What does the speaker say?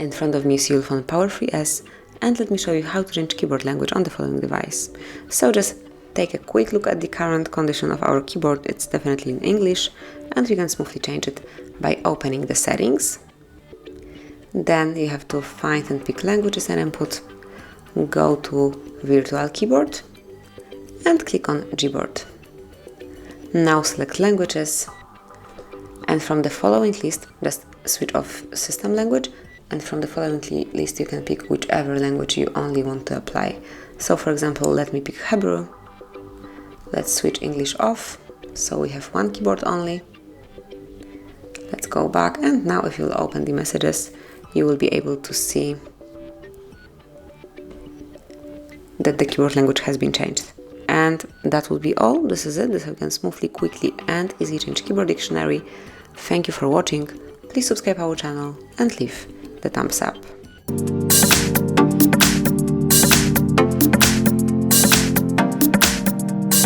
In front of me is ULEFONE Power 3S, and let me show you how to change keyboard language on the following device. So just take a quick look at the current condition of our keyboard. It's definitely in English, and you can smoothly change it by opening the settings. Then you have to find and pick languages and input, go to virtual keyboard and click on Gboard. Now select languages, and from the following list just switch off system language, and from the following list you can pick whichever language you only want to apply. So for example, let me pick Hebrew. Let's switch English off, so we have one keyboard only. Let's go back, and now if you'll open the messages, you will be able to see that the keyboard language has been changed. And that will be all. This is it. This is how you can smoothly, quickly and easily change keyboard dictionary. Thank you for watching. Please subscribe our channel and leave the thumbs up.